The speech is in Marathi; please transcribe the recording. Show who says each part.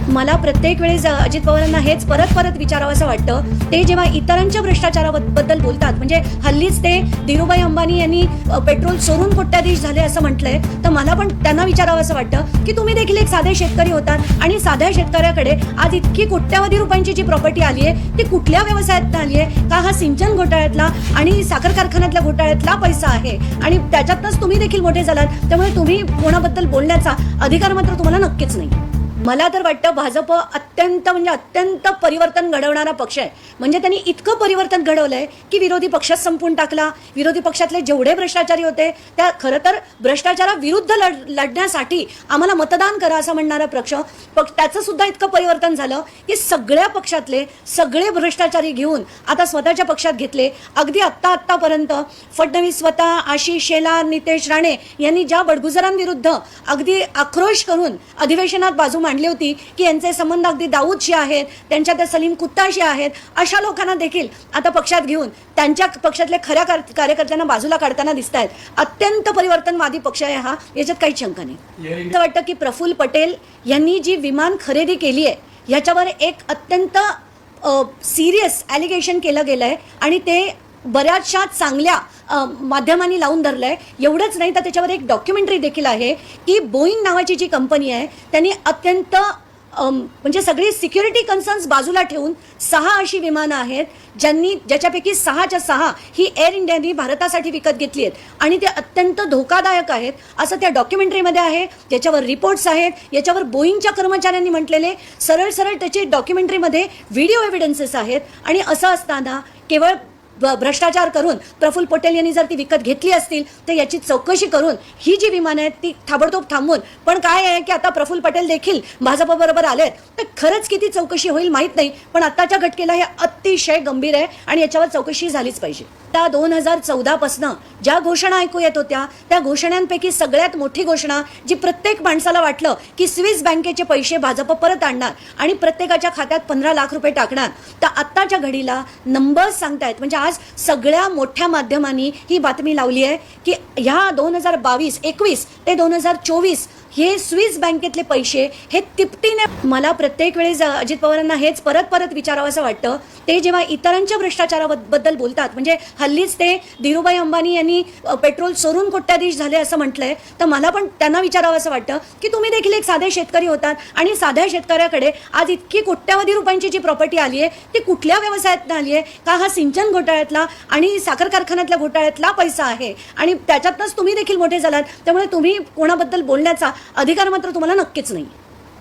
Speaker 1: मला प्रत्येक वेळेस अजित पवारांना हेच परत परत विचारावंसं वाटतं. ते जेव्हा इतरांच्या भ्रष्टाचाराबद्दल बोलतात, म्हणजे हल्लीच ते धीरूभाई अंबानी यांनी पेट्रोल चोरून कोट्याधीश झाले असं म्हटलंय, तर मला पण त्यांना विचारावंसं वाटतं की तुम्ही देखील एक साधे शेतकरी होतात आणि साध्या शेतकऱ्याकडे आज इतकी कोट्यावधी रुपयांची जी प्रॉपर्टी आली आहे ती कुठल्या व्यवसायात आली आहे? का हा सिंचन घोटाळ्यातला आणि साखर कारखान्यातल्या घोटाळ्यातला पैसा आहे? आणि त्याच्यातच तुम्ही देखील मोठे झालात, त्यामुळे तुम्ही कोणाबद्दल बोलण्याचा अधिकार मात्र तुम्हाला नक्कीच नाही. मला तर वाटतं भाजप अत्यंत परिवर्तन घडवणारा पक्ष आहे. म्हणजे त्यांनी इतकं परिवर्तन घडवलंय की विरोधी पक्षच संपून टाकला. विरोधी पक्षातले जेवढे भ्रष्टाचारी होते त्या खरं तर भ्रष्टाचाराविरुद्ध लढण्यासाठी आम्हाला मतदान करा असं म्हणणारा पक्ष त्याचं सुद्धा इतकं परिवर्तन झालं की सगळ्या पक्षातले सगळे भ्रष्टाचारी घेऊन आता स्वतःच्या पक्षात घेतले. अगदी आत्तापर्यंत फडणवीस स्वतः, आशिष शेलार, नितेश राणे यांनी ज्या बडगुजरांविरुद्ध अगदी आक्रोश करून अधिवेशनात बाजू मांडली होती की यांचे संबंध अगदी दाऊदशी आहेत, त्यांच्या त्या सलीम कुत्ताशी आहेत, अशा लोकांना देखील आता पक्षात घेऊन त्यांच्या पक्षातले खऱ्या कार्यकर्त्यांना बाजूला काढताना दिसत आहेत. अत्यंत परिवर्तनवादी पक्ष आहे हा, याच्यात काही शंका नाही. असं वाटतं की प्रफुल्ल पटेल यांनी जी विमान खरेदी केली आहे याच्यावर एक अत्यंत सिरियस ॲलिगेशन केलं गेलं आहे आणि ते बऱ्याचशा चांगल्या माध्यमांनी लावून धरलंय. एवढंच नाही तर त्याच्यावर एक डॉक्युमेंटरी देखील आहे की बोईंग नावाची जी कंपनी आहे त्यांनी अत्यंत म्हणजे सगळी सिक्युरिटी कन्सर्न्स बाजूला ठेवून 6 अशी विमानं आहेत ज्याच्यापैकी 6च्या 6 ही एअर इंडियाने भारतासाठी विकत घेतली आहेत आणि ते अत्यंत धोकादायक आहेत असं त्या डॉक्युमेंटरीमध्ये आहे. त्याच्यावर रिपोर्ट्स आहेत, याच्यावर बोईंगच्या कर्मचाऱ्यांनी म्हटलेले सरळ त्याचे डॉक्युमेंटरीमध्ये व्हिडिओ एव्हिडन्सेस आहेत. आणि असं असताना केवळ भ्रष्टाचार करून प्रफुल्ल पटेल यांनी जर ती विकत घेतली असतील तर याची चौकशी करून ही जी विमानं आहेत ती ताबडतोब थांबवून, पण काय आहे की आता प्रफुल्ल पटेल देखील भाजपबरोबर आलेत तर खरंच किती चौकशी होईल माहीत नाही, पण आत्ताच्या घटकेला हे अतिशय गंभीर आहे आणि याच्यावर चौकशी झालीच पाहिजे. त्या 2014 पासनं ज्या घोषणा ऐकू येत होत्या त्या घोषणांपैकी सगळ्यात मोठी घोषणा जी प्रत्येक माणसाला वाटलं की स्विस बँकेचे पैसे भाजप परत आणणार आणि प्रत्येकाच्या खात्यात 15 लाख रुपये टाकणार, तर आत्ताच्या घडीला नंबर्स सांगतायत. म्हणजे आज सगळ्या मोठ्या माध्यमांनी ही बातमी लावली आहे की ह्या 2022-21 ते 2024 हे स्विस बँकेतले पैसे हे तिपटीने. मला प्रत्येक वेळेस अजित पवारांना हेच परत विचारावंसं वाटतं. ते जेव्हा इतरांच्या भ्रष्टाचाराबद्दल बोलतात, म्हणजे हल्लीच ते धीरूभाई अंबानी यांनी पेट्रोल चोरून कोट्याधीश झाले असं म्हटलंय, तर मला पण त्यांना विचारावंसं वाटतं की तुम्ही देखील एक साधे शेतकरी होतात आणि साध्या शेतकऱ्याकडे आज इतकी कोट्यावधी रुपयांची जी प्रॉपर्टी आली आहे ती कुठल्या व्यवसायात आली आहे? का हा सिंचन घोटाळ्यातला आणि साखर कारखान्यातल्या घोटाळ्यातला पैसा आहे? आणि त्याच्यातच तुम्ही देखील मोठे झालात, त्यामुळे तुम्ही कोणाबद्दल बोलण्याचा अधिकार मात्र तुम्हाला नक्कीच नाही.